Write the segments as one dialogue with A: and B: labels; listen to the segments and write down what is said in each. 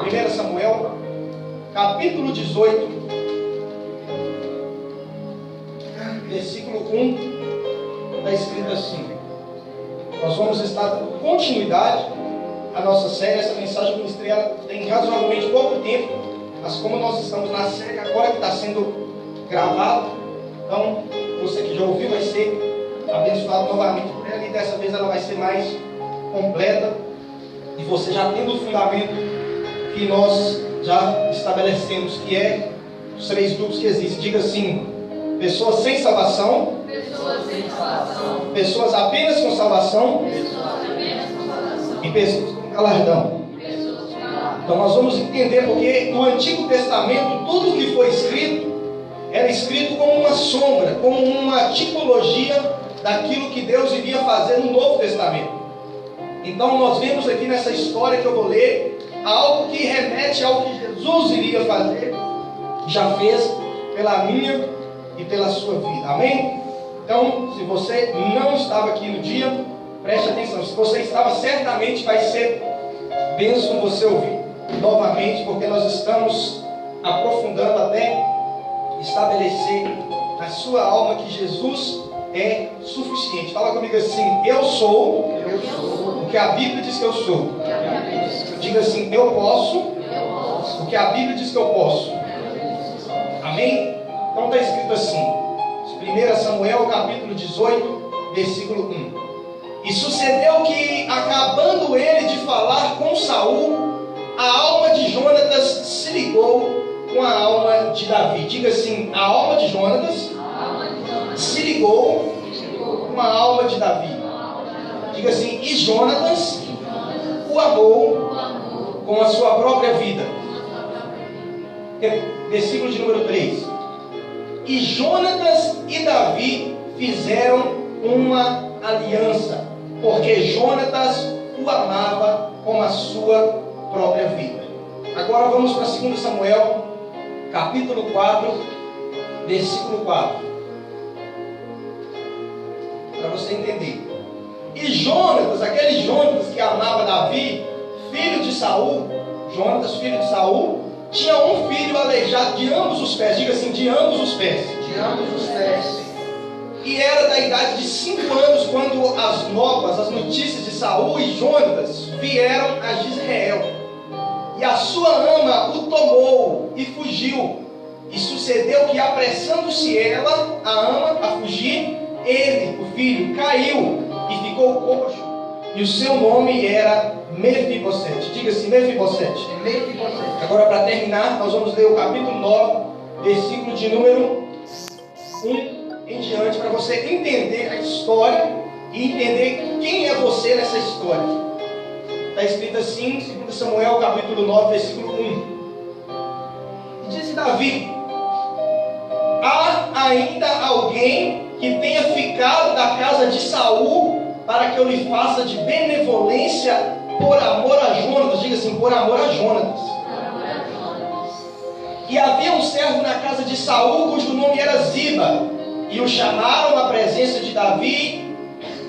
A: 1 Samuel, capítulo 18, versículo 1, está escrito assim. Nós vamos estar dando continuidade à nossa série. Essa mensagem que ministrei tem razoavelmente pouco tempo, mas como nós estamos na série agora que está sendo gravada, então você que já ouviu vai ser abençoado novamente por ela, e dessa vez ela vai ser mais completa, e você já tendo o fundamento que nós já estabelecemos, que é os 3 grupos que existem. Diga assim: pessoas sem salvação, pessoas apenas com salvação, e pessoas com galardão. Então nós vamos entender porque no Antigo Testamento tudo que foi escrito era escrito como uma sombra, como uma tipologia daquilo que Deus iria fazer no Novo Testamento. Então nós vemos aqui nessa história que eu vou ler algo que remete ao que Jesus iria fazer, já fez pela minha e pela sua vida. Amém? Então, se você não estava aqui no dia, preste atenção. Se você estava, certamente vai ser bênção você ouvir novamente, porque nós estamos aprofundando até estabelecer na sua alma que Jesus é suficiente. Fala comigo assim: eu sou o que a Bíblia diz que eu sou. Diga assim: eu posso o que a Bíblia diz que eu posso. Amém? Então está escrito assim, 1 Samuel capítulo 18, versículo 1. E sucedeu que, acabando ele de falar com Saul, a alma de Jonatas se ligou com a alma de Davi. Diga assim: a alma de Jonatas se ligou com a alma de Davi. Diga assim: e Jonatas o amou com a sua própria vida. Versículo de número 3. E Jonatas e Davi fizeram uma aliança, porque Jonatas o amava com a sua própria vida. Agora vamos para 2 Samuel, capítulo 4, versículo 4. Para você entender. E Jonatas, aquele Jonatas que amava Davi, filho de Saul, Jonatas, filho de Saul, tinha um filho aleijado de ambos os pés. Diga assim: de ambos os pés.
B: De ambos os pés.
A: E era da idade de 5 anos quando as novas, as notícias de Saul e Jonatas vieram a Jezreel. E a sua ama o tomou e fugiu. E sucedeu que, apressando-se ela, a ama, a fugir, ele, o filho, caiu e ficou coxo. E o seu nome era Mefibosete. Diga assim: Mefibosete. Agora, para terminar, nós vamos ler o capítulo 9, versículo de número 1 em diante, para você entender a história e entender quem é você nessa história. Está escrito assim, 2 Samuel, capítulo 9, versículo 1. E disse Davi: há ainda alguém que tenha ficado da casa de Saul para que eu lhe faça de benevolência por amor a Jonatas? Diga assim: por amor a Jonatas. E havia um servo na casa de Saul, cujo nome era Ziba, e o chamaram à presença de Davi,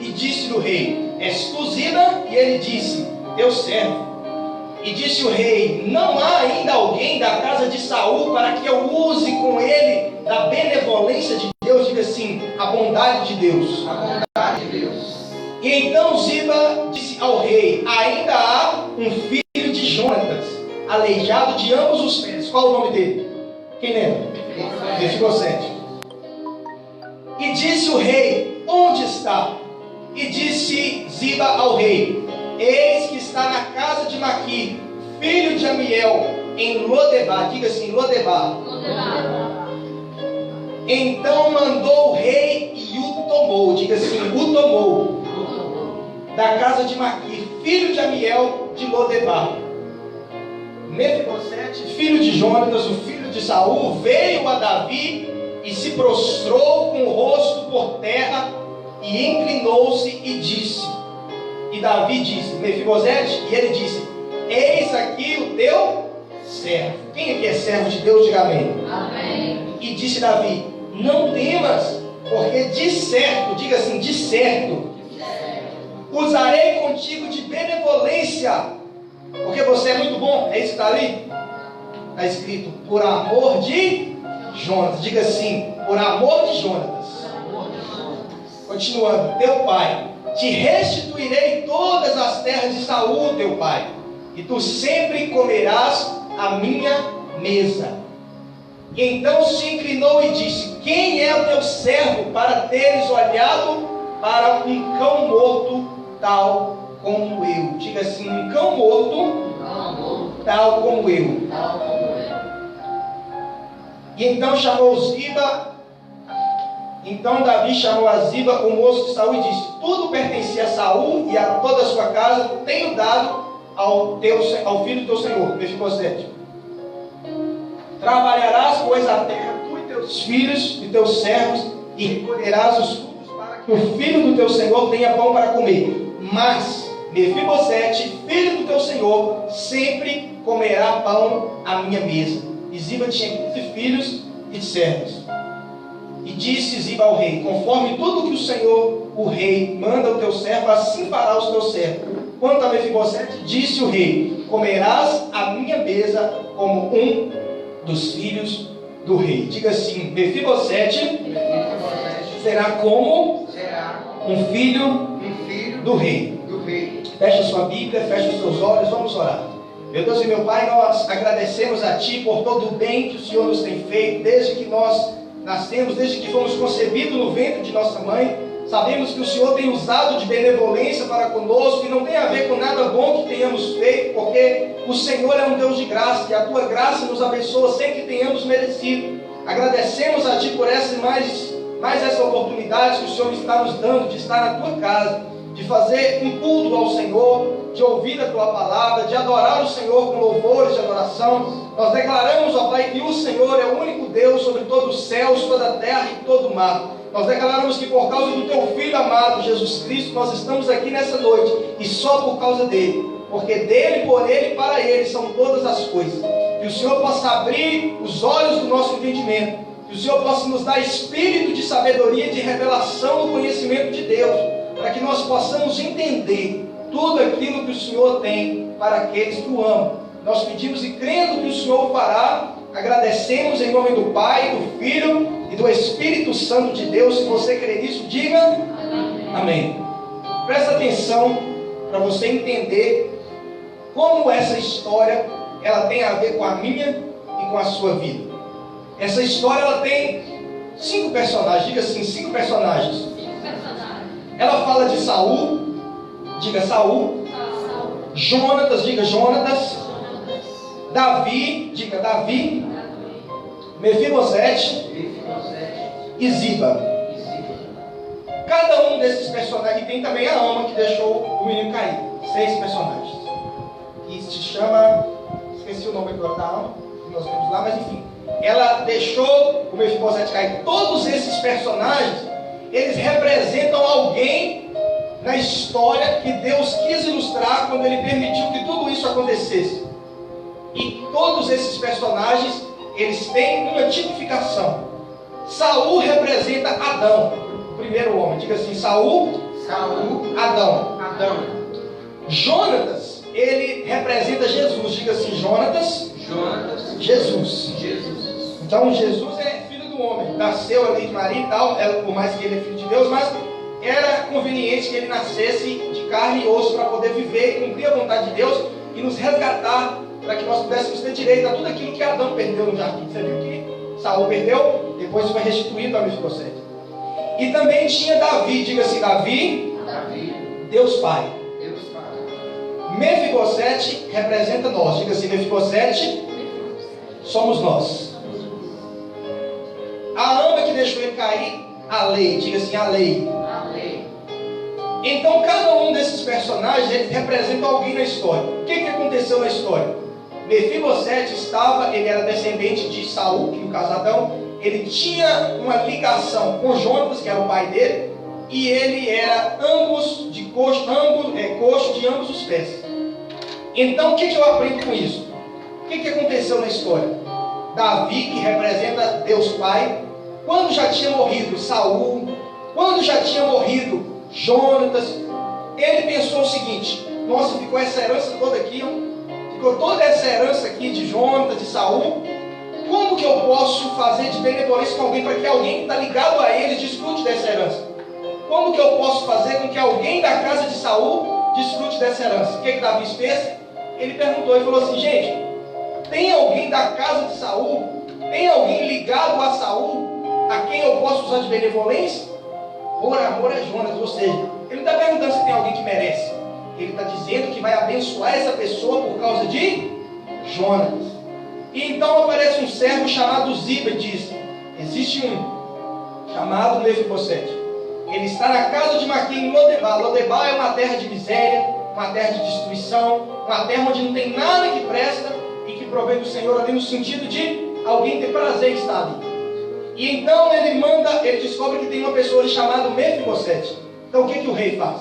A: e disse-lhe o rei: és tu Ziba? E ele disse: teu servo. E disse o rei: não há ainda alguém da casa de Saul para que eu use com ele da benevolência de Deus? Diga assim: a bondade de Deus.
B: A bondade de Deus.
A: E então Ziba disse ao rei: ainda há um filho de Jonatas, aleijado de ambos os pés. Qual o nome dele? Quem lembra? Mefibosete. E disse o rei: onde está? E disse Ziba ao rei: eis que está na casa de Maquir, filho de Amiel, em Lodebar. Diga assim: Lodebar. Então mandou o rei e o tomou. Diga assim: o tomou. Da casa de Maquir, filho de Amiel, de Lodebar. Mefibosete, filho de Jonatas, o filho de Saul, veio a Davi e se prostrou com o rosto por terra e inclinou-se e disse. E Davi disse: Mefibosete? E ele disse: eis aqui o teu servo. Quem aqui é servo de Deus? Diga amém.
B: Amém.
A: E disse Davi: não temas, porque de certo, diga assim: de certo, usarei contigo de benevolência Porque você é muito bom. É isso que está ali? Está escrito, por amor de Jonatas. Diga assim, por amor de Jonatas. Continuando, teu pai. Te restituirei todas as terras de Saul, teu pai. E tu sempre comerás a minha mesa. E então se inclinou e disse, quem é o teu servo para teres olhado para um cão morto tal como eu? Diga assim, um cão morto tal como eu. E então chamou Ziba. Então Davi chamou a Ziba, o moço de Saul, e disse, tudo pertencia a Saul e a toda a sua casa, tenho dado ao filho do teu senhor, Mefibosete. Trabalharás, pois, a terra, tu e teus filhos e teus servos, e recolherás os frutos para que o filho do teu senhor tenha pão para comer. Mas Mefibosete, filho do teu senhor, sempre comerá pão à minha mesa. E Ziba tinha 15 filhos e servos. E disse Ziba ao rei, conforme tudo que o Senhor, o rei, manda ao teu servo, assim fará os teus servos. Quanto a Mefibosete, disse o rei, comerás a minha mesa como um dos filhos do rei. Diga assim, Mefibosete será como um filho do rei. Feche sua Bíblia, feche os seus olhos, vamos orar. Meu Deus e meu Pai, nós agradecemos a Ti por todo o bem que o Senhor nos tem feito, desde que nós nascemos, desde que fomos concebidos no ventre de nossa mãe. Sabemos que o Senhor tem usado de benevolência para conosco, e não tem a ver com nada bom que tenhamos feito, porque o Senhor é um Deus de graça, e a Tua graça nos abençoa sem que tenhamos merecido. Agradecemos a Ti por essa mais essa oportunidade que o Senhor está nos dando, de estar na Tua casa, de fazer um culto ao Senhor, de ouvir a Tua palavra, de adorar o Senhor com louvores de adoração. Nós declaramos, ó Pai, que o Senhor é o único Deus sobre todos os céus, toda a terra e todo o mar. Nós declaramos que por causa do Teu Filho amado, Jesus Cristo, nós estamos aqui nessa noite, e só por causa dEle, porque dEle, por Ele e para Ele são todas as coisas. Que o Senhor possa abrir os olhos do nosso entendimento, que o Senhor possa nos dar espírito de sabedoria, de revelação do conhecimento de Deus, para que nós possamos entender tudo aquilo que o Senhor tem para aqueles que o amam. Nós pedimos e crendo que o Senhor o fará, agradecemos em nome do Pai, do Filho e do Espírito Santo de Deus. Se você crê nisso, diga amém. Amém. Presta atenção para você entender como essa história ela tem a ver com a minha e com a sua vida. Essa história ela tem 5 personagens, diga assim, 5 personagens. Ela fala de Saul, diga Saul. Jonatas, diga Jonatas. Davi, diga Davi. Mefibosete e Ziba. Cada um desses personagens, e tem também a ama que deixou o menino cair. 6 personagens. Que se chama, esqueci o nome agora da ama, que nós vemos lá, mas enfim. Ela deixou o Mefibosete cair. Todos esses personagens, eles representam alguém na história que Deus quis ilustrar quando Ele permitiu que tudo isso acontecesse. E todos esses personagens, eles têm uma tipificação. Saul representa Adão, o primeiro homem. Diga assim, Saul, Adão. Jonatas, ele representa Jesus. Diga assim, Jonatas, Jesus. Então Jesus é filho do homem. Nasceu ali de Maria e tal, por mais que ele é filho de Deus, mas era conveniente que ele nascesse de carne e osso para poder viver e cumprir a vontade de Deus e nos resgatar, para que nós pudéssemos ter direito a tudo aquilo que Adão perdeu no jardim. Você viu que Saul perdeu, depois foi restituído a Mefibosete. E também tinha Davi, diga assim, Davi, Deus Pai. Mefibosete representa nós, diga assim, Mefibosete somos nós. A ama que deixou ele cair, a lei, diga assim, a lei. Então cada um desses personagens, eles representam alguém na história. O que aconteceu na história? Mefibosete ele era descendente de Saul, que no caso Adão, ele tinha uma ligação com Jonatas, que era o pai dele, e ele era coxo de ambos os pés. Então o que eu aprendo com isso? O que aconteceu na história? Davi, que representa Deus Pai, quando já tinha morrido Saul, quando já tinha morrido Jonatas, ele pensou o seguinte: nossa, ficou essa herança toda aqui, ficou toda essa herança aqui de Jonatas, de Saul. Como que eu posso fazer de benevolência com alguém para que alguém que está ligado a eles desfrute dessa herança? Como que eu posso fazer com que alguém da casa de Saul desfrute dessa herança? O que Davi fez? Ele perguntou e falou assim: gente, tem alguém da casa de Saul? Tem alguém ligado a Saul a quem eu posso usar de benevolência? Por amor a Jonas. Ou seja, ele não está perguntando se tem alguém que merece. Ele está dizendo que vai abençoar essa pessoa por causa de Jonas. E então aparece um servo chamado Ziba e diz: existe um chamado Mefibosete. Ele está na casa de Maquir em Lodebá. Lodebá é uma terra de miséria, uma terra de destruição, uma terra onde não tem nada que presta e que provém do Senhor ali no sentido de alguém ter prazer em estar ali. E então ele descobre que tem uma pessoa chamada Mefibosete. Então o que o rei faz?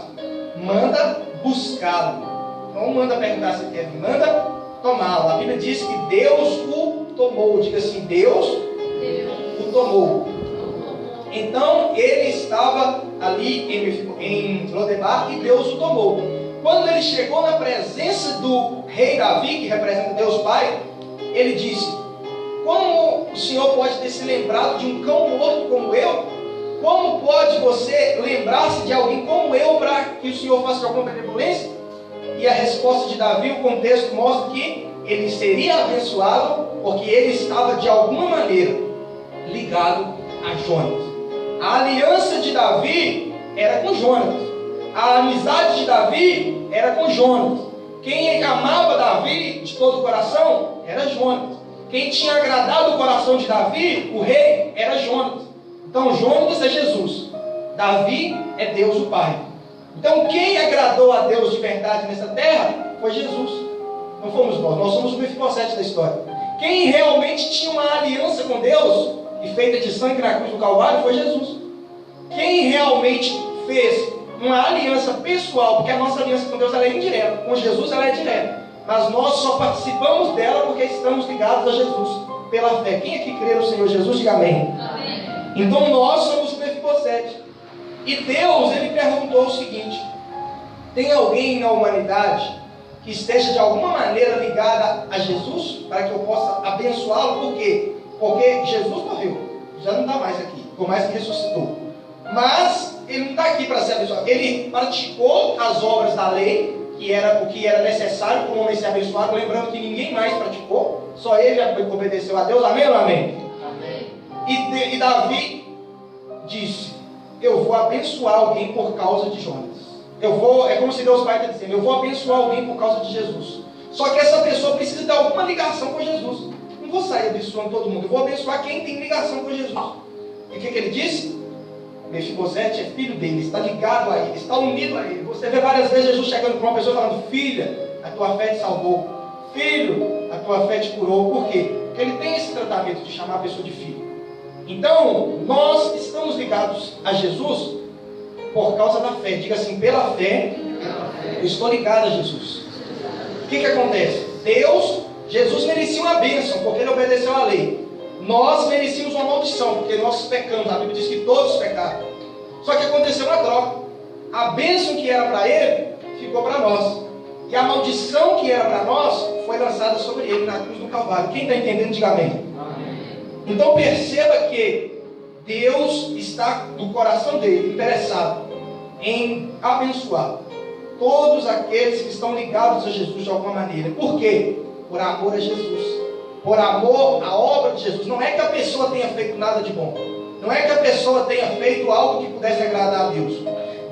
A: Manda buscá-lo. Não manda perguntar se quer, manda tomá-lo. A Bíblia diz que Deus o tomou. Diga assim: Deus o tomou. Então ele estava ali em Lodebar e Deus o tomou. Quando ele chegou na presença do rei Davi, que representa Deus Pai, ele disse: como o Senhor pode ter se lembrado de um cão morto como eu? Como pode você lembrar-se de alguém como eu para que o Senhor faça alguma benevolência? E a resposta de Davi, o contexto mostra que ele seria abençoado porque ele estava de alguma maneira ligado a Jonas. A aliança de Davi era com Jonas. A amizade de Davi era com Jonas. Quem amava Davi de todo o coração era Jonas. Quem tinha agradado o coração de Davi, o rei, era Jonas. Então Jonas é Jesus. Davi é Deus o Pai. Então quem agradou a Deus de verdade nessa terra foi Jesus. Não fomos nós somos o Mefibosete da história. Quem realmente tinha uma aliança com Deus e feita de sangue na cruz do Calvário foi Jesus. Quem realmente fez uma aliança pessoal, porque a nossa aliança com Deus ela é indireta, com Jesus ela é direta, mas nós só participamos dela porque estamos ligados a Jesus, pela fé. Quem aqui crê no Senhor Jesus, diga amém. Amém. Então nós somos o Mefibosete. E Deus, ele perguntou o seguinte: tem alguém na humanidade que esteja de alguma maneira ligada a Jesus, para que eu possa abençoá-lo? Por quê? Porque Jesus morreu, já não está mais aqui, por mais que ressuscitou. Mas ele não está aqui para ser abençoado. Ele praticou as obras da lei, que era o que era necessário para o homem ser abençoado. Lembrando que ninguém mais praticou, só ele obedeceu a Deus. Amém ou amém? Amém. E Davi disse: eu vou abençoar alguém por causa de Jonas. É como se Deus Pai está dizendo: eu vou abençoar alguém por causa de Jesus. Só que essa pessoa precisa ter alguma ligação com Jesus. Não vou sair abençoando todo mundo, eu vou abençoar quem tem ligação com Jesus. E o que ele disse? Mefibosete é filho dele, está ligado a ele, está unido a ele. Você vê várias vezes Jesus chegando para uma pessoa falando: filha, a tua fé te salvou. Filho, a tua fé te curou. Por quê? Porque ele tem esse tratamento de chamar a pessoa de filho. Então, nós estamos ligados a Jesus por causa da fé. Diga assim: pela fé, eu estou ligado a Jesus. O que acontece? Jesus merecia uma bênção, porque ele obedeceu à lei. Nós merecíamos uma maldição, porque nós pecamos. A Bíblia diz que todos pecaram. Só que aconteceu uma troca. A bênção que era para ele, ficou para nós. E a maldição que era para nós, foi lançada sobre ele na cruz do Calvário. Quem está entendendo, diga amém. Então perceba que Deus está no coração dele, interessado em abençoar todos aqueles que estão ligados a Jesus de alguma maneira. Por quê? Por amor a Jesus. Por amor à obra de Jesus. Não é que a pessoa tenha feito nada de bom. Não é que a pessoa tenha feito algo que pudesse agradar a Deus.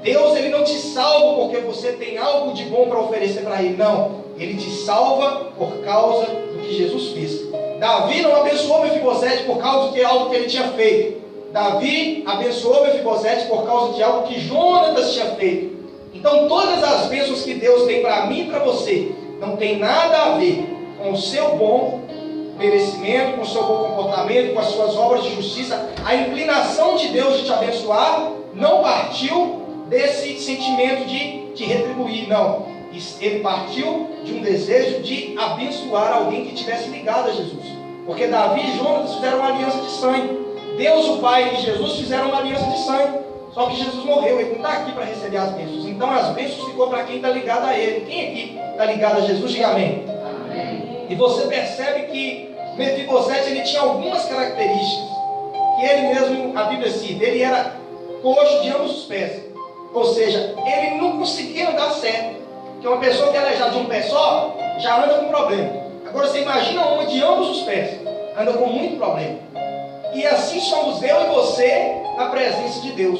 A: Deus, ele não te salva porque você tem algo de bom para oferecer para ele. Não. Ele te salva por causa do que Jesus fez. Davi não abençoou Mefibosete por causa de algo que ele tinha feito. Davi abençoou Mefibosete por causa de algo que Jonatas tinha feito. Então todas as bênçãos que Deus tem para mim e para você não tem nada a ver com o seu bom merecimento, com o seu bom comportamento, com as suas obras de justiça. A inclinação de Deus de te abençoar não partiu desse sentimento de te retribuir, não. Ele partiu de um desejo de abençoar alguém que estivesse ligado a Jesus. Porque Davi e Jonas fizeram uma aliança de sangue. Deus, o Pai e Jesus fizeram uma aliança de sangue. Só que Jesus morreu, ele não está aqui para receber as bênçãos. Então as bênçãos ficou para quem está ligado a ele. Quem aqui está ligado a Jesus? Diga amém. Amém. E você percebe que Mefibosete ele tinha algumas características que ele mesmo, a Bíblia cita, ele era coxo de ambos os pés. Ou seja, ele não conseguia andar certo. Porque uma pessoa que é aleijada de um pé só, já anda com problema. Agora você imagina uma de ambos os pés, anda com muito problema. E assim somos eu e você na presença de Deus.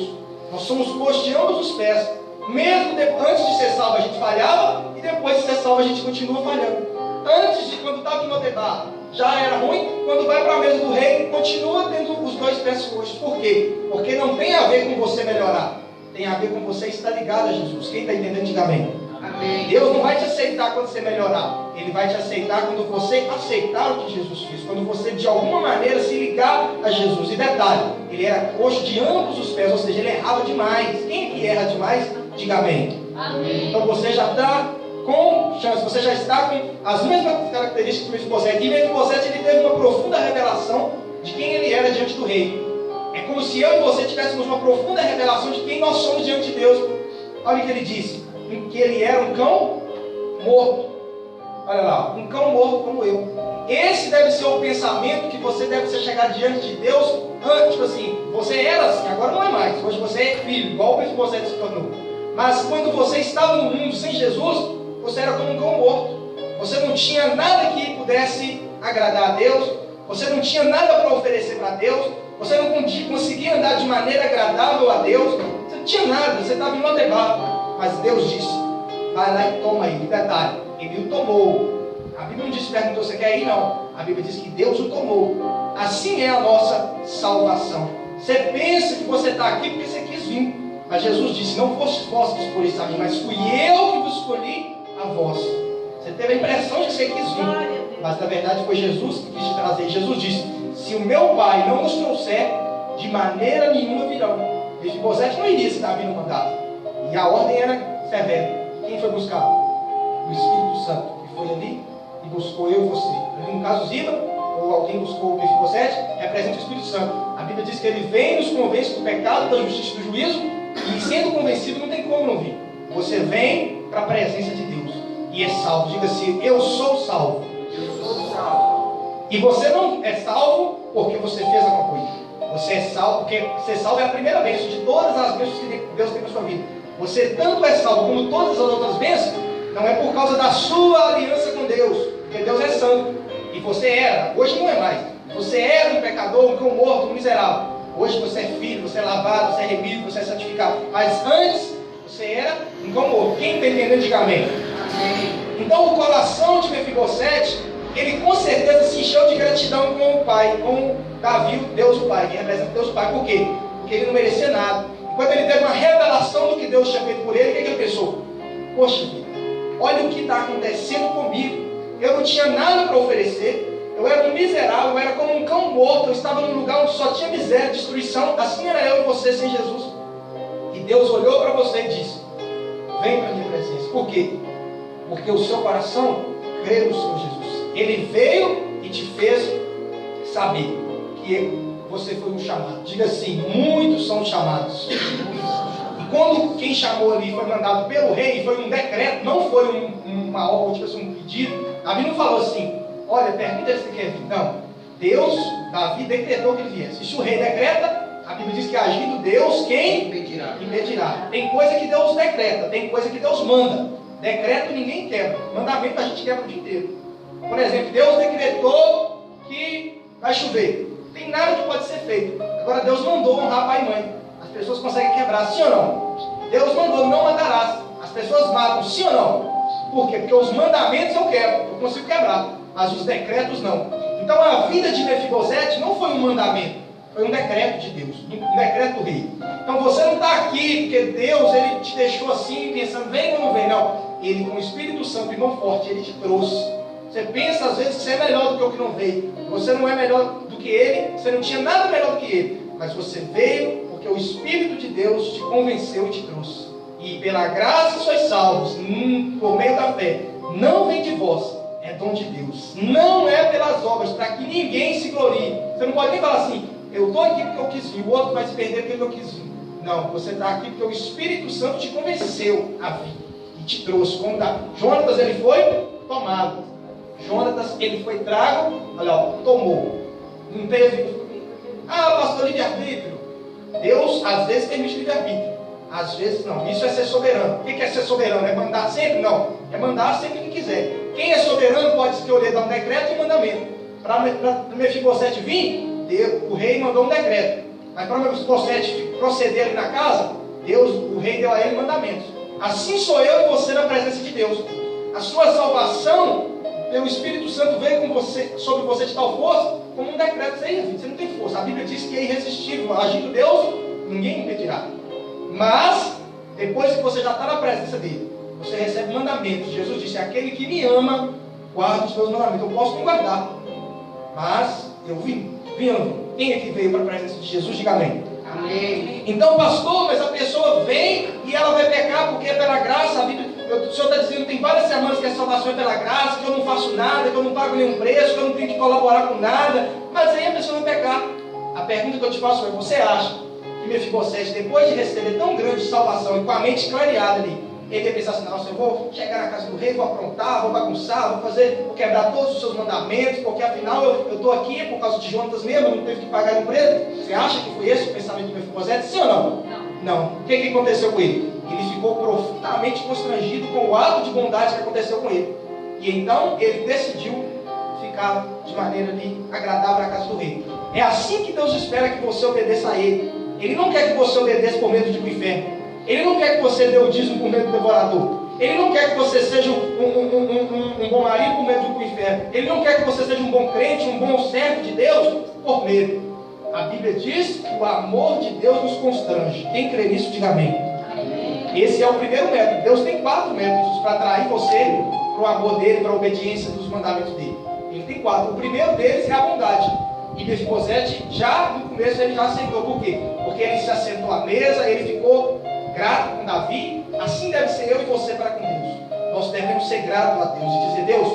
A: Nós somos coxos de ambos os pés. Mesmo antes de ser salvo a gente falhava, e depois de ser salvo a gente continua falhando. Antes de quando estava aqui no Odebar, já era ruim. Quando vai para a mesa do rei, continua tendo os dois pés coxos. Por quê? Porque não tem a ver com você melhorar. Tem a ver com você estar ligado a Jesus. Quem está entendendo, diga amém. Amém. Deus não vai te aceitar quando você melhorar. Ele vai te aceitar quando você aceitar o que Jesus fez. Quando você de alguma maneira se ligar a Jesus. E detalhe, ele era coxo de ambos os pés. Ou seja, ele errava demais. Quem é que erra demais? Diga amém. Amém. Então você já está com chance. Você já está com as mesmas características que Mefibosete. E Mefibosete ele teve uma profunda revelação de quem ele era diante do rei. É como se eu e você tivéssemos uma profunda revelação de quem nós somos diante de Deus. Olha o que ele disse. Que ele era um cão morto. Olha lá, um cão morto como eu. Esse deve ser o pensamento que você deve chegar diante de Deus. Tipo assim, você era assim, agora não é mais. Hoje você é filho, igual o Mefibosete se tornou. Mas quando você estava no mundo sem Jesus, você era como um cão morto. Você não tinha nada que pudesse agradar a Deus. Você não tinha nada para oferecer para Deus. Você não conseguia andar de maneira agradável a Deus. Você não tinha nada, você estava em uma debate. Mas Deus disse, vai lá e toma ele. Detalhe, ele o tomou. A Bíblia não diz, perguntou, você quer ir? Não. A Bíblia diz que Deus o tomou. Assim é a nossa salvação. Você pensa que você está aqui porque você quis vir. Mas Jesus disse, não foste vós que escolheste a mim, mas fui eu que vos escolhi a vós. Você teve a impressão de que você quis vir. Mas na verdade foi Jesus que quis te trazer. Jesus disse, se o meu Pai não nos trouxer, de maneira nenhuma virão. Mefibosete não iria se Davi não mandasse. E a ordem era severa. Quem foi buscar? O Espírito Santo, que foi ali e buscou eu e você. Ali no caso Ziba, ou alguém buscou o Mefibosete, representa o Espírito Santo. A Bíblia diz que ele vem e nos convence do pecado, da justiça e do juízo, e sendo convencido não tem como não vir. Você vem para a presença de Deus e é salvo. Diga assim, eu sou salvo. Eu sou salvo. E você não é salvo porque você fez alguma coisa. Você é salvo porque ser salvo é a primeira bênção de todas as bênçãos que Deus tem na sua vida. Você tanto é salvo como todas as outras bênçãos, não é por causa da sua aliança com Deus, porque Deus é santo. E você era, hoje não é mais. Você era um pecador, um cão morto, um miserável. Hoje você é filho, você é lavado, você é remido, você é santificado. Mas antes, você era um cão morto. Quem está entendendo, diga amém. Então o coração de Mefibosete, ele com certeza se encheu de gratidão com o pai, com Davi, Deus o Pai, que representa Deus o Pai. Por quê? Porque ele não merecia nada. Quando ele teve uma revelação do que Deus tinha feito por ele, o que ele pensou? Poxa vida, olha o que está acontecendo comigo. Eu não tinha nada para oferecer. Eu era um miserável, eu era como um cão morto. Eu estava num lugar onde só tinha miséria, destruição. Assim era eu e você sem Jesus. E Deus olhou para você e disse, vem para a minha presença. Por quê? Porque o seu coração crê no Senhor Jesus. Ele veio e te fez saber que você foi um chamado. Diga assim, muitos são chamados. E quando quem chamou ali foi mandado pelo rei, foi um decreto, não foi uma ordem, tipo assim, um pedido. Davi não falou assim, olha, pergunta se você quer vir. Não. Deus, Davi decretou que ele viesse. E se o rei decreta, a Bíblia diz que agindo Deus, quem? Impedirá. Tem coisa que Deus decreta, tem coisa que Deus manda. Decreto ninguém quebra. Mandamento a gente quebra o dia inteiro. Por exemplo, Deus decretou que vai chover. Tem nada que pode ser feito. Agora Deus mandou honrar pai e mãe. As pessoas conseguem quebrar, sim ou não? Deus mandou, não matarás. As pessoas matam, sim ou não? Por quê? Porque os mandamentos eu quebro, eu consigo quebrar, mas os decretos não. Então a vida de Mefibosete não foi um mandamento, foi um decreto de Deus, um decreto do rei. Então você não está aqui porque Deus ele te deixou assim, pensando, vem ou não vem, não. Ele com o Espírito Santo e mão forte, ele te trouxe. Você pensa às vezes que você é melhor do que o que não veio. Você não é melhor do que ele, você não tinha nada melhor do que ele. Mas você veio porque o Espírito de Deus te convenceu e te trouxe. E pela graça sois salvos, por meio da fé. Não vem de vós, é dom de Deus. Não é pelas obras, para que ninguém se glorie. Você não pode nem falar assim, eu estou aqui porque eu quis vir, o outro vai se perder porque eu quis vir. Não, você está aqui porque o Espírito Santo te convenceu a vir. E te trouxe. Como Jonatas, ele foi tomado. Jonatas, ele foi trago, olha, ó, tomou. Não teve, pastor, livre-arbítrio. Deus, às vezes, permite livre-arbítrio. Às vezes, não. Isso é ser soberano. O que é ser soberano? É mandar sempre? Não. É mandar sempre que quiser. Quem é soberano pode escolher dar um decreto e um mandamento. Para Mefibosete vir, o rei mandou um decreto. Mas para Mefibosete proceder ali na casa, o rei deu a ele mandamentos. Assim sou eu e você na presença de Deus. A sua salvação, pelo Espírito Santo, veio com você, sobre você de tal força, como um decreto. Você não tem força. A Bíblia diz que é irresistível. Agindo Deus, ninguém impedirá. Mas, depois que você já está na presença dele, você recebe mandamentos. Jesus disse: aquele que me ama, guarda os meus mandamentos. Eu posso não guardar, mas eu vim. Quem é que veio para a presença de Jesus? Diga amém.
B: Amém.
A: Então, pastor, mas a pessoa vem e ela vai pecar porque é pela graça. A Bíblia, o Senhor está dizendo, tem várias semanas que a salvação é pela graça, que eu não faço nada, que eu não pago nenhum preço, que eu não tenho que colaborar com nada. Mas aí a pessoa vai pecar. A pergunta que eu te faço é: você acha que Mefibosete, depois de receber tão grande salvação e com a mente clareada ali, ele ia pensar assim: nossa, eu vou chegar na casa do rei, vou aprontar, vou bagunçar, vou quebrar todos os seus mandamentos, porque afinal eu estou aqui por causa de Jonatas mesmo, não teve que pagar nenhum preço? Você acha que foi esse o pensamento de Mefibosete? Sim ou não? Não. O que aconteceu com ele? Ele ficou profundamente constrangido com o ato de bondade que aconteceu com ele. E então ele decidiu ficar de maneira ali agradável na casa do rei. É assim que Deus espera que você obedeça a ele. Ele não quer que você obedeça por medo de ir para o inferno. Ele não quer que você dê o dízimo por medo do devorador. Ele não quer que você seja um bom marido por medo de ir para o inferno. Ele não quer que você seja um bom crente, um bom servo de Deus por medo. A Bíblia diz que o amor de Deus nos constrange. Quem crê nisso, diga amém. Esse é o primeiro método. Deus tem 4 métodos para atrair você para o amor dele, para a obediência dos mandamentos dele. Ele tem 4. O primeiro deles é a bondade. E Mefibosete, já no começo, ele já aceitou. Por quê? Porque ele se assentou à mesa, ele ficou grato com Davi. Assim deve ser eu e você para com Deus. Nós devemos ser gratos a Deus e dizer: Deus,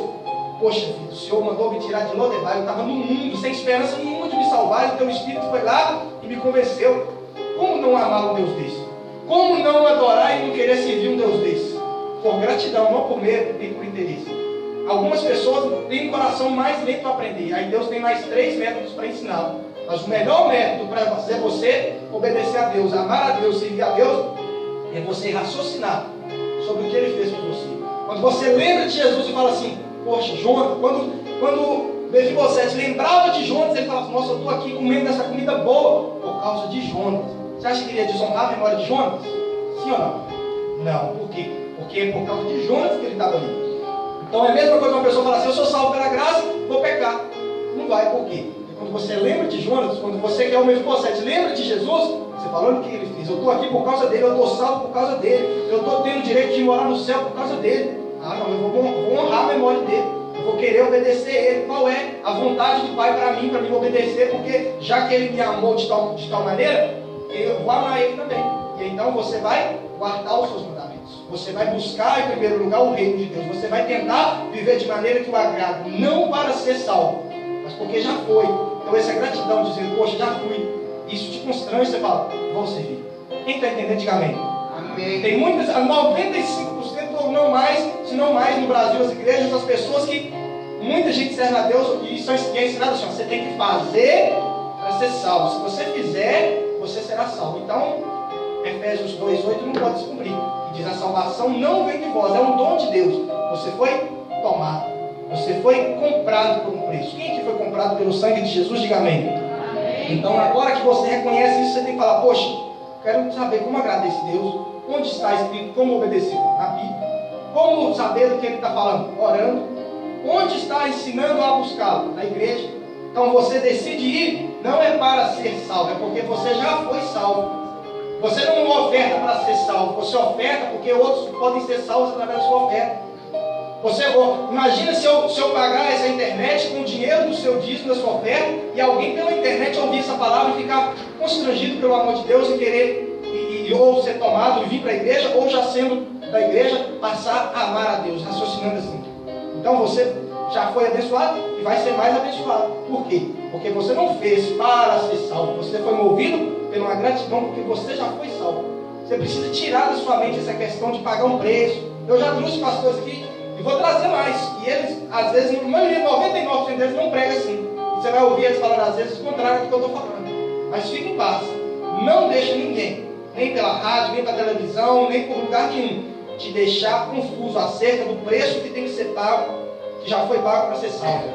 A: poxa vida, o Senhor mandou me tirar de Lodebar, eu estava no mundo, sem esperança nenhuma de me salvar, e o teu Espírito foi lá e me convenceu. Como não amar um Deus desse? Como não adorar e não querer servir um Deus desse? Por gratidão, não por medo nem por interesse. Algumas pessoas têm um coração mais lento para aprender. Aí Deus tem mais 3 métodos para ensiná-lo. Mas o melhor método para fazer você obedecer a Deus, amar a Deus, servir a Deus, é você raciocinar sobre o que Ele fez por você. Quando você lembra de Jesus e fala assim: poxa, Jonatas, quando Mefibosete lembrava de Jonatas, ele falava: nossa, eu estou aqui comendo essa comida boa por causa de Jonatas. Você acha que ele ia desonrar a memória de Jonatas? Sim ou não? Não. Por quê? Porque é por causa de Jonatas que ele estava ali. Então é a mesma coisa uma pessoa falar assim: eu sou salvo pela graça, vou pecar. Não vai. Por quê? Porque quando você lembra de Jonatas, quando você que é o Mefibosete, lembra de Jesus, você fala: olha o que ele fez. Eu estou aqui por causa dele, eu estou salvo por causa dele, eu estou tendo o direito de morar no céu por causa dele. Ah não, eu vou honrar a memória dele. Eu vou querer obedecer ele. Qual é a vontade do Pai para mim me obedecer? Porque já que ele me amou de tal maneira, eu vou amar ele também. E então você vai guardar os seus mandamentos. Você vai buscar em primeiro lugar o reino de Deus. Você vai tentar viver de maneira que o agrade, não para ser salvo, mas porque já foi. Então essa é gratidão, dizendo: poxa, já fui. Isso te constrange, você fala: vou servir. Quem está entendendo, diga amém. Amém. Tem muitas, 95% ou não mais, se não mais no Brasil, as igrejas, as pessoas que muita gente serve a Deus e são ensinadas assim: você tem que fazer para ser salvo. Se você fizer, você será salvo. Então, Efésios 2:8 não pode se cumprir. E diz: a salvação não vem de vós, é um dom de Deus. Você foi tomado, você foi comprado por um preço. Quem que foi comprado pelo sangue de Jesus? Diga amém. Amém. Então, agora que você reconhece isso, você tem que falar: poxa, quero saber como agradecer a Deus. Onde está escrito como obedecer? Na Bíblia. Como saber do que ele está falando? Orando. Onde está ensinando a buscá-lo? Na igreja. Então você decide ir, não é para ser salvo, é porque você já foi salvo. Você não oferta para ser salvo, você oferta porque outros podem ser salvos através da sua oferta. Imagina se eu pagar essa internet com o dinheiro do seu dízimo, da sua oferta, e alguém pela internet ouvir essa palavra e ficar constrangido pelo amor de Deus e querer ou ser tomado e vir para a igreja, ou já sendo da igreja, passar a amar a Deus, raciocinando assim. Então você já foi abençoado e vai ser mais abençoado. Por quê? Porque você não fez para ser salvo, você foi movido pela gratidão, porque você já foi salvo. Você precisa tirar da sua mente essa questão de pagar um preço. Eu já trouxe pastores aqui E vou trazer mais. E eles, às vezes, 99% deles não pregam assim. Você vai ouvir eles falando às vezes o contrário do que eu estou falando. Mas fique em paz. Não deixe ninguém, nem pela rádio, nem pela televisão, nem por lugar nenhum, te deixar confuso acerca do preço que tem que ser pago, que já foi pago para ser salvo.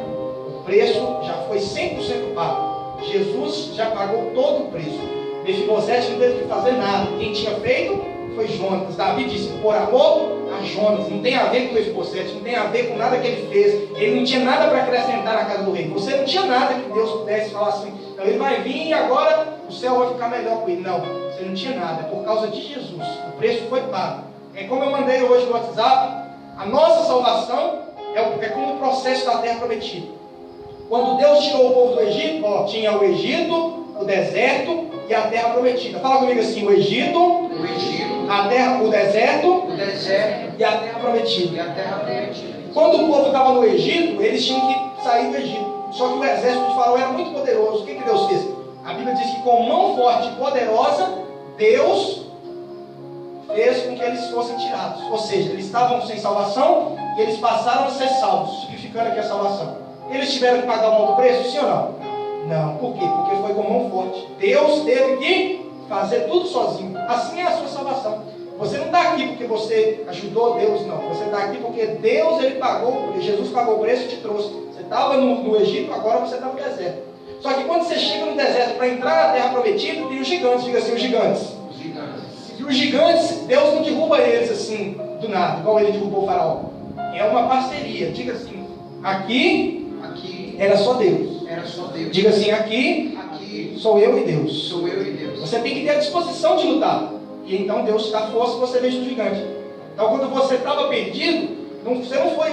A: O preço já foi 100% pago. Jesus já pagou todo o preço. Mefibosete não teve que fazer nada. Quem tinha feito foi Jonas. Davi disse, por amor a Jonas. Não tem a ver com Mefibosete, não tem a ver com nada que ele fez. Ele não tinha nada para acrescentar na casa do rei. Você não tinha nada que Deus pudesse falar assim, então ele vai vir e agora o céu vai ficar melhor com ele. Não, você não tinha nada. É por causa de Jesus. O preço foi pago. É como eu mandei hoje no WhatsApp, a nossa salvação é como o processo da terra prometida. Quando Deus tirou o povo do Egito, tinha o Egito, o deserto e a terra prometida. Fala comigo assim, o Egito, a terra, o deserto e a terra prometida. Quando o povo estava no Egito, eles tinham que sair do Egito. Só que o exército de Faraó era muito poderoso. O que Deus fez? A Bíblia diz que com mão forte e poderosa, Deus fez com que eles fossem tirados. Ou seja, eles estavam sem salvação e eles passaram a ser salvos, significando aqui a salvação. Eles tiveram que pagar um alto preço, sim ou não? Não. Por quê? Porque foi com mão forte. Deus teve que fazer tudo sozinho. Assim é a sua salvação. Você não está aqui porque você ajudou Deus, não. Você está aqui porque Deus, ele pagou, porque Jesus pagou o preço e te trouxe. Você estava no Egito, agora você está no deserto. Só que quando você chega no deserto para entrar na terra prometida, tem os gigantes. Diga assim, os gigantes. E os gigantes, Deus não derruba eles assim, do nada, igual ele derrubou o faraó. É uma parceria. Diga assim, aqui era só Deus. Diga assim, aqui sou eu e Deus. Você tem que ter a disposição de lutar. E então Deus dá força e você veja o gigante. Então quando você estava perdido, você não foi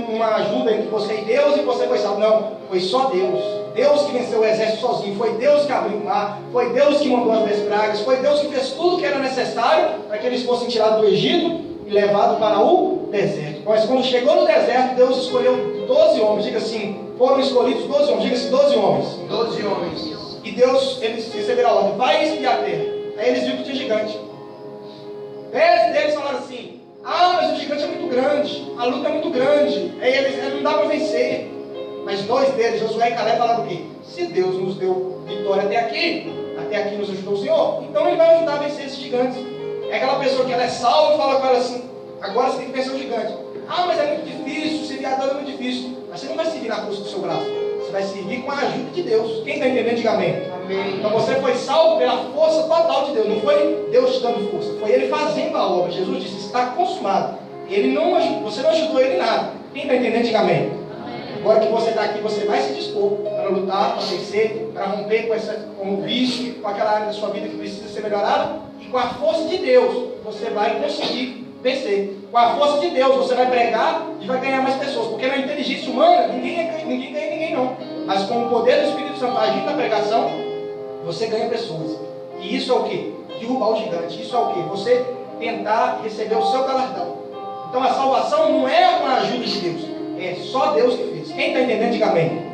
A: uma ajuda entre você e Deus e você foi salvo. Não, foi só Deus. Deus que venceu o exército sozinho. Foi Deus que abriu o mar. Foi Deus que mandou as 10 pragas. Foi Deus que fez tudo que era necessário para que eles fossem tirados do Egito e levados para o deserto. Mas quando chegou no deserto, Deus escolheu 12 homens. Diga assim, foram escolhidos 12 homens. Diga assim, 12 homens. 12 homens. E Deus, eles receberam a ordem, vai espiar a terra. Aí eles viram que tinha gigante. 10 deles falaram assim, mas o gigante é muito grande, a luta é muito grande, aí não dá para vencer. Mas 2 deles, Josué e Caleb, falaram o quê? Se Deus nos deu vitória até aqui nos ajudou o Senhor, então Ele vai ajudar a vencer esses gigantes. É aquela pessoa que ela é salva e fala com ela assim, agora você tem que vencer o gigante. Mas é muito difícil, se vier dando é muito difícil. Mas você não vai servir na força do seu braço, você vai servir com a ajuda de Deus. Quem está entendendo, diga amém. Amém. Então você foi salvo pela força total de Deus, não foi Deus te dando força, foi Ele fazendo a obra. Jesus disse, está consumado. Ele não ajudou, você não ajudou Ele em nada. Quem está entendendo, diga amém. Agora que você está aqui, você vai se dispor para lutar, para vencer, para romper com o vício, com aquela área da sua vida que precisa ser melhorada. E com a força de Deus, você vai conseguir vencer. Com a força de Deus, você vai pregar e vai ganhar mais pessoas. Porque na inteligência humana, ninguém ganha ninguém não. Mas com o poder do Espírito Santo agindo na pregação, você ganha pessoas. E isso é o quê? Derrubar o gigante. Isso é o quê? Você tentar receber o seu galardão. Então a salvação não é com a ajuda de Deus. É só Deus que fez. Quem está entendendo, diga amém.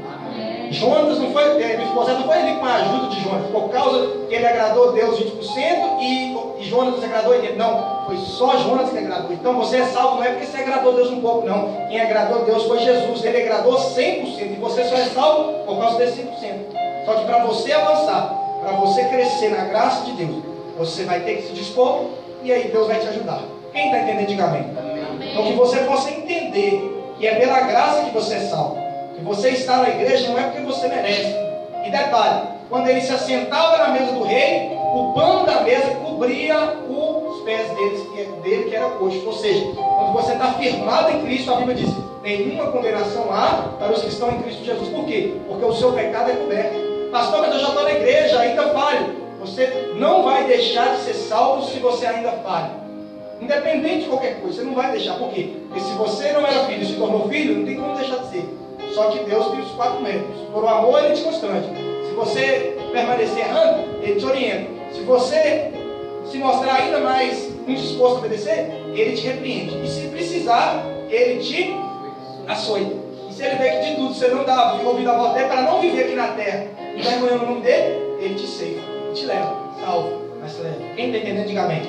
A: Jonas não foi, Mefibosete não foi ali com a ajuda de Jonas, por causa que ele agradou Deus 20% e Jonas agradou ele. Não, foi só Jonas que agradou. Então você é salvo não é porque você agradou Deus um pouco, não. Quem agradou Deus foi Jesus, ele agradou 100%, e você só é salvo por causa desse 100%. Só que para você avançar, para você crescer na graça de Deus, você vai ter que se dispor, e aí Deus vai te ajudar. Quem está entendendo, diga amém. Então que você possa entender que é pela graça que você é salvo. Que você está na igreja não é porque você merece. E detalhe, quando ele se assentava na mesa do rei, o pano da mesa cobria os pés dele que era coxo. Ou seja, quando você está firmado em Cristo, a Bíblia diz, nenhuma condenação há para os que estão em Cristo Jesus. Por quê? Porque o seu pecado é coberto. Pastor, mas eu já estou na igreja, ainda falho. Você não vai deixar de ser salvo se você ainda falha. Independente de qualquer coisa, você não vai deixar. Por quê? Porque se você não era filho e se tornou filho, não tem como deixar de ser. Só que Deus tem os 4 métodos. Por o amor, Ele te constrange. Se você permanecer errando, Ele te orienta. Se você se mostrar ainda mais indisposto a obedecer, Ele te repreende. E se precisar, Ele te açoita. E se Ele vê que de tudo você não dá ouvido à voz dele para não viver aqui na terra, envergonhando o nome dele, Ele te ceifa e te leva, salvo, mas leva. Quem está entendendo, diga amém.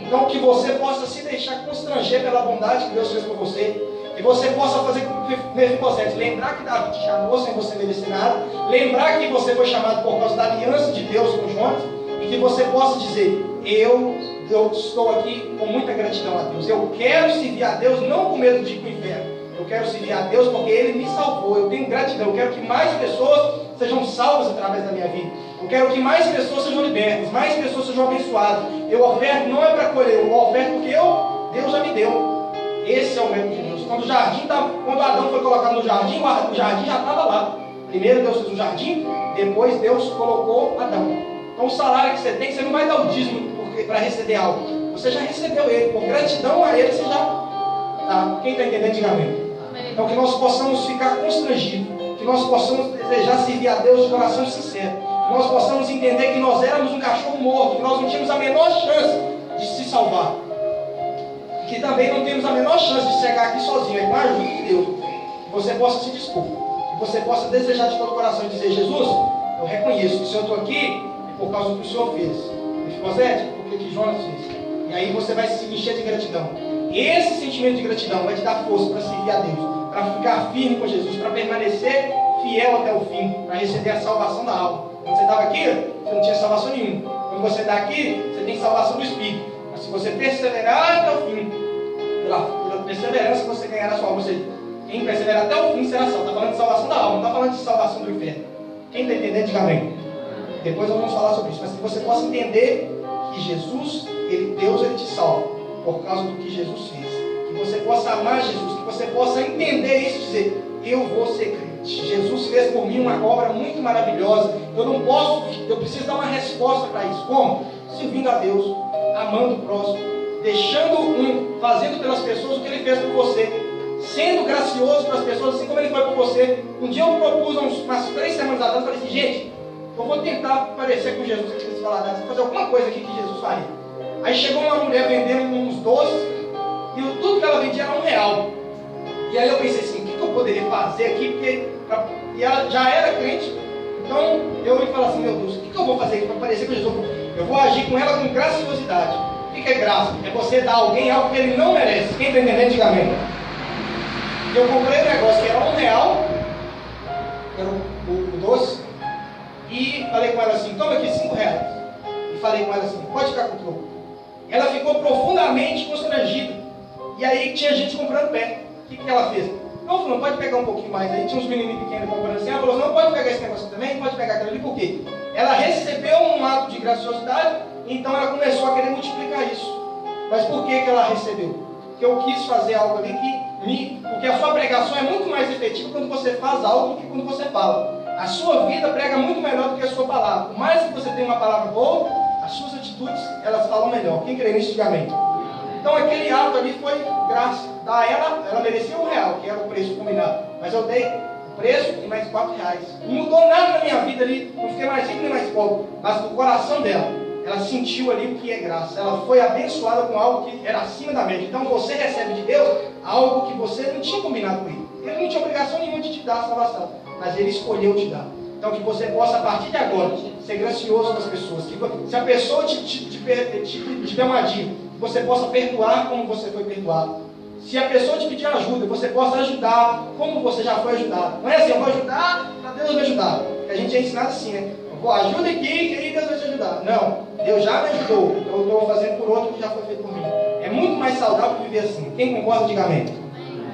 A: Então que você possa se deixar constranger pela bondade que Deus fez por você. Que você possa fazer com que Mefibosete, lembrar que Davi te chamou sem você merecer nada, lembrar que você foi chamado por causa da aliança de Deus com Jonas, e que você possa dizer, eu estou aqui com muita gratidão a Deus. Eu quero servir a Deus não com medo de ir para o inferno. Eu quero servir a Deus porque Ele me salvou. Eu tenho gratidão. Eu quero que mais pessoas sejam salvas através da minha vida. Eu quero que mais pessoas sejam libertas, mais pessoas sejam abençoadas. Eu oferto não é para colher, eu oferto porque Deus já me deu. Esse é o método de Deus. Quando Adão foi colocado no jardim, o jardim já estava lá. Primeiro Deus fez o jardim, depois Deus colocou Adão. Então o salário que você tem, você não vai dar o dízimo para receber algo. Você já recebeu ele. Por gratidão a ele, você já dá. Quem está entendendo, diga amém. Então que nós possamos ficar constrangidos. Que nós possamos desejar servir a Deus de coração sincero. Que nós possamos entender que nós éramos um cachorro morto. Que nós não tínhamos a menor chance de se salvar. Que também não temos a menor chance de chegar aqui sozinho. É com a ajuda de Deus. Que você possa se dispor. Que você possa desejar de todo o coração e dizer, Jesus, eu reconheço que se eu estou aqui é por causa do que o Senhor fez. Mefibosete, porque que Jonas fez. E aí você vai se encher de gratidão. Esse sentimento de gratidão vai te dar força para servir a Deus, para ficar firme com Jesus, para permanecer fiel até o fim, para receber a salvação da alma. Quando você estava aqui, você não tinha salvação nenhuma. Quando você está aqui, você tem salvação do Espírito. Mas se você perseverar até o fim, pela perseverança você ganhará a sua alma. Ou seja, quem perseverar até o fim será salvo. Está falando de salvação da alma, não está falando de salvação do inferno. Quem está entendendo, diga amém. Depois nós vamos falar sobre isso. Mas que você possa entender que Jesus, Deus, Ele te salva por causa do que Jesus fez. Que você possa amar Jesus, que você possa entender isso e dizer, eu vou ser crente. Jesus fez por mim uma obra muito maravilhosa. Eu preciso dar uma resposta para isso. Como? Servindo a Deus, amando o próximo, fazendo pelas pessoas o que Ele fez por você, sendo gracioso para as pessoas, assim como Ele foi por você. Um dia eu propus, umas 3 semanas atrás, falei assim, gente, eu vou tentar parecer com Jesus aqui nesse Valadares, fazer alguma coisa aqui que Jesus faria. Aí chegou uma mulher vendendo uns doces, e tudo que ela vendia era R$1. E aí eu pensei assim, o que eu poderia fazer aqui? E ela já era crente, então eu ia falar assim, meu Deus, o que eu vou fazer aqui para parecer com Jesus? Eu vou agir com ela com graciosidade. O que é graça? É você dar a alguém algo que ele não merece. Quem está entendendo, diga amém. Eu comprei um negócio que era R$1, era o doce, e falei com ela assim, toma aqui R$5. E falei com ela assim, pode ficar com o troco. Ela ficou profundamente constrangida. E aí tinha gente comprando perto. O que ela fez? Não, falou, pode pegar um pouquinho mais. Aí tinha uns menininhos pequenos comprando assim. Ela falou, não, pode pegar esse negócio também, pode pegar aquilo ali. Por quê? Ela recebeu um ato de graciosidade, então ela começou a querer multiplicar isso. Mas por que ela recebeu? Porque eu quis fazer algo ali porque a sua pregação é muito mais efetiva quando você faz algo do que quando você fala. A sua vida prega muito melhor do que a sua palavra. Por mais que você tenha uma palavra boa, as suas atitudes, elas falam melhor. Quem crê nisso, diga amém. Então aquele ato ali foi graça. Ela merecia R$1, que era o preço combinado. Mas eu dei o preço e mais R$4. Não mudou nada na minha vida ali. Não fiquei mais rico nem mais pobre. Mas no coração dela, ela sentiu ali o que é graça. Ela foi abençoada com algo que era acima da média. Então você recebe de Deus algo que você não tinha combinado com Ele. Ele não tinha obrigação nenhuma de te dar a salvação. Mas Ele escolheu te dar. Então que você possa, a partir de agora, ser gracioso com as pessoas. Que se a pessoa te der uma dívida, você possa perdoar como você foi perdoado. Se a pessoa te pedir ajuda, você possa ajudar como você já foi ajudado. Não é assim, eu vou ajudar para Deus me ajudar. Porque a gente é ensinado assim, né? Eu vou ajuda aqui, que aí Deus vai te ajudar. Não, Deus já me ajudou. Então eu estou fazendo por outro que já foi feito por mim. É muito mais saudável viver assim. Quem concorda, diga amém.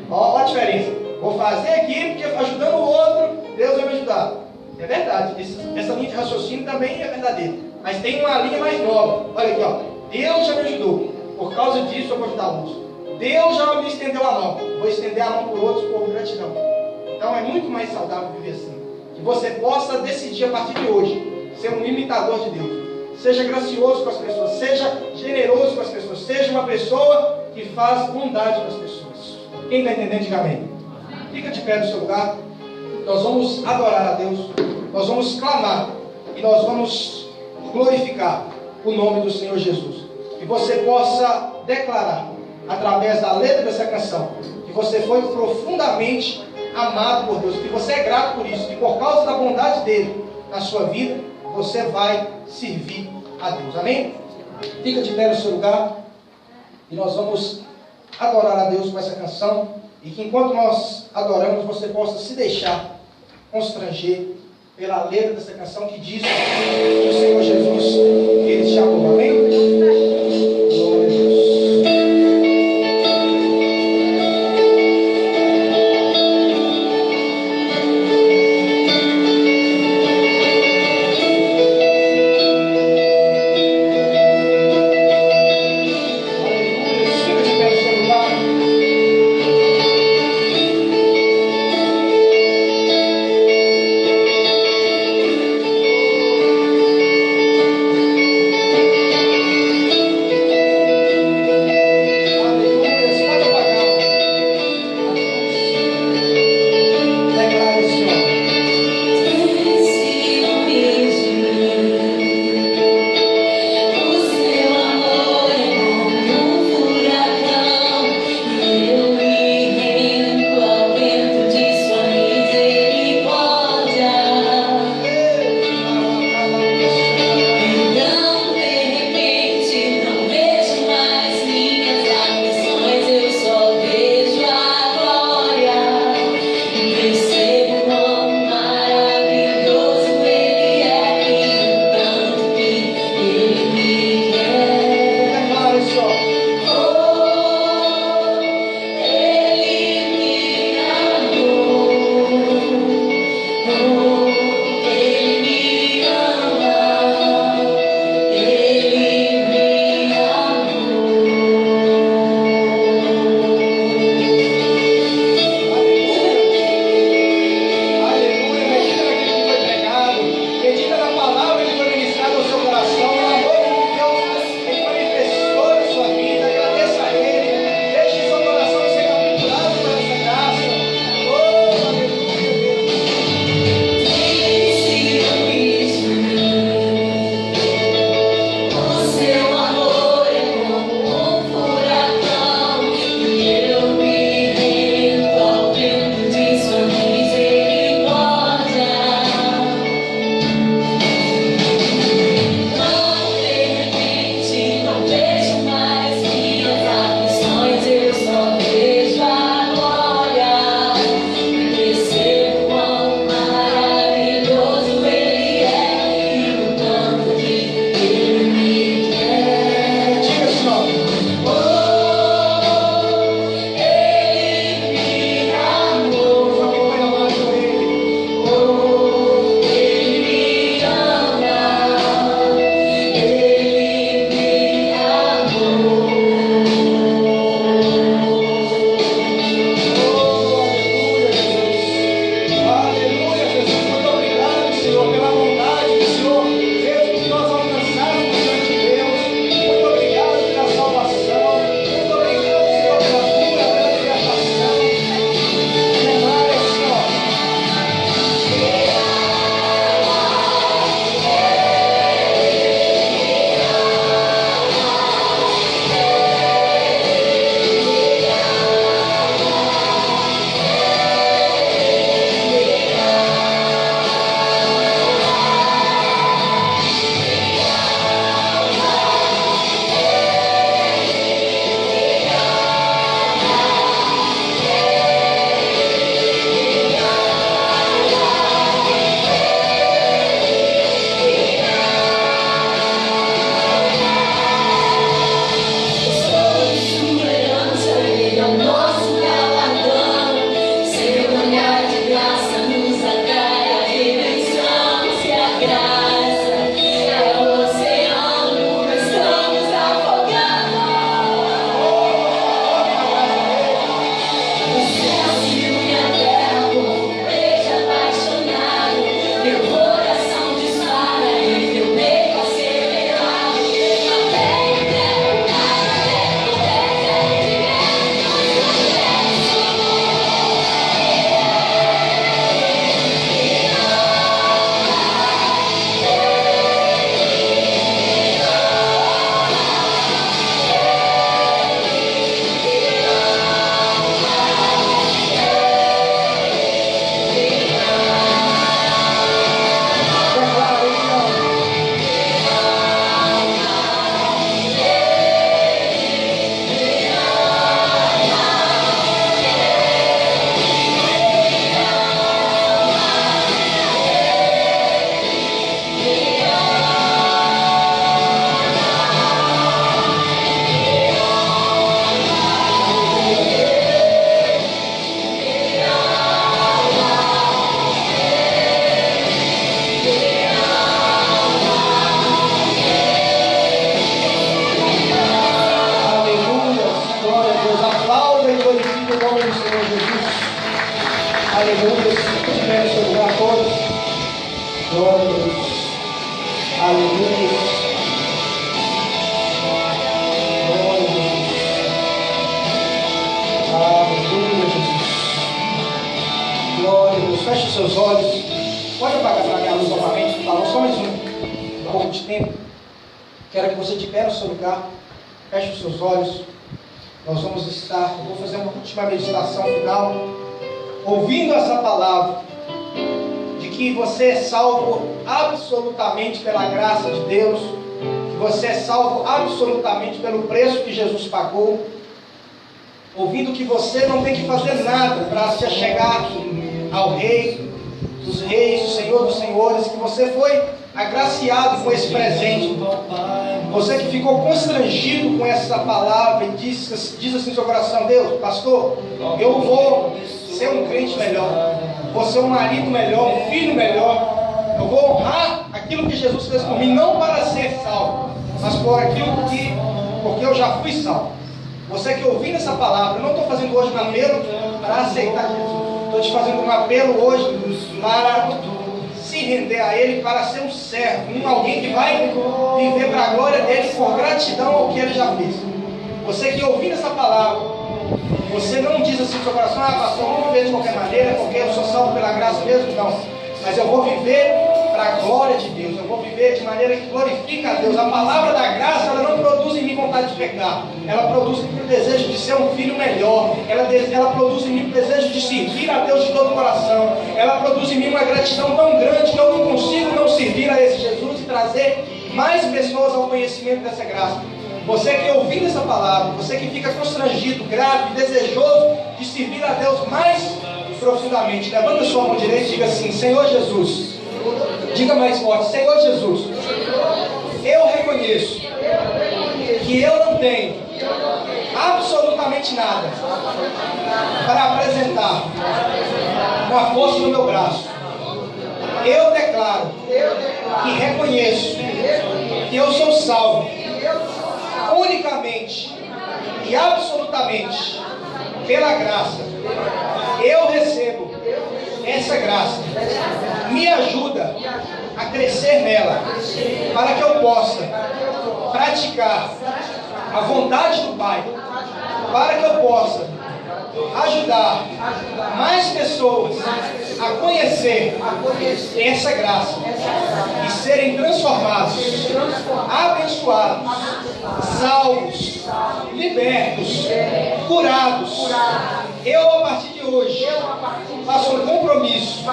A: Olha a diferença. Vou fazer aqui porque ajudando o outro, Deus vai me ajudar. É verdade. Essa linha de raciocínio também é verdadeira. Mas tem uma linha mais nova. Olha aqui, ó. Deus já me ajudou. Por causa disso eu vou ajudar outros. Deus já me estendeu a mão. Vou estender a mão por outros por gratidão. Então é muito mais saudável viver assim. Que você possa decidir a partir de hoje ser um imitador de Deus. Seja gracioso com as pessoas. Seja generoso com as pessoas. Seja uma pessoa que faz bondade com as pessoas. Quem está entendendo, diga amém. Fica de pé no seu lugar. Nós vamos adorar a Deus. Nós vamos clamar. E nós vamos glorificar o nome do Senhor Jesus. Que você possa declarar, através da letra dessa canção, que você foi profundamente amado por Deus, que você é grato por isso, que por causa da bondade dele na sua vida, você vai servir a Deus. Amém? Fica de pé no seu lugar e nós vamos adorar a Deus com essa canção E que enquanto nós adoramos, você possa se deixar constranger pela letra dessa canção que diz que o Senhor Jesus, Ele te amou. Amém? Glória a Deus. pouco de tempo. Quero que você de pé no seu lugar, feche os seus olhos. Nós vamos estar, eu vou fazer uma última meditação final, ouvindo essa palavra, de que você é salvo absolutamente pela graça de Deus, que você é salvo absolutamente pelo preço que Jesus pagou, ouvindo que você não tem que fazer nada para se achegar ao Rei dos Reis, o Senhor dos Senhores, que você foi agraciado com esse presente. Você que ficou constrangido com essa palavra e diz assim no seu coração: Deus, pastor, eu vou ser um crente melhor, vou ser um marido melhor, um filho melhor, eu vou honrar aquilo que Jesus fez por mim, não para ser salvo, mas por aquilo porque eu já fui salvo. Você que ouvindo essa palavra, eu não estou fazendo hoje um apelo para aceitar Jesus, estou te fazendo um apelo hoje para se render a Ele, para ser um servo, alguém que vai viver para a glória dEle por gratidão ao que Ele já fez. Você que ouvindo essa palavra, você não diz assim no seu coração: ah, pastor, eu vou viver de qualquer maneira, porque eu sou salvo pela graça mesmo. Não, mas eu vou viver para a glória de Deus, eu vou viver de maneira que glorifica a Deus. A palavra da graça, ela não produz em mim vontade de pecar, ela produz em mim o desejo de ser um filho melhor, ela produz em mim o desejo de servir a Deus de todo o coração, ela produz em mim uma gratidão tão grande que eu não consigo não servir a esse Jesus e trazer mais pessoas ao conhecimento dessa graça. Você que ouvindo essa palavra, você que fica constrangido, grato e desejoso de servir a Deus mais profundamente, levanta a sua mão direita e diga assim: Senhor Jesus, diga mais forte: Senhor Jesus, eu reconheço que eu não tenho absolutamente nada para apresentar com a força do meu braço. Eu declaro e reconheço que eu sou salvo unicamente e absolutamente pela graça. Eu recebo essa graça. Me ajuda a crescer nela, para que eu possa praticar a vontade do Pai, para que eu possa ajudar mais pessoas a conhecer essa graça e serem transformados, abençoados, salvos, libertos, curados. Eu, a partir de hoje, faço um compromisso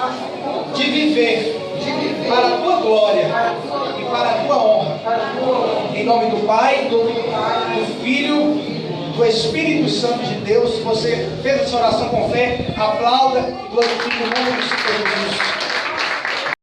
A: de viver para a tua glória e para a tua honra. Em nome do Pai, do Filho, do Espírito Santo de Deus. Se você fez essa oração com fé, aplauda e glorifique o nome do Senhor Jesus.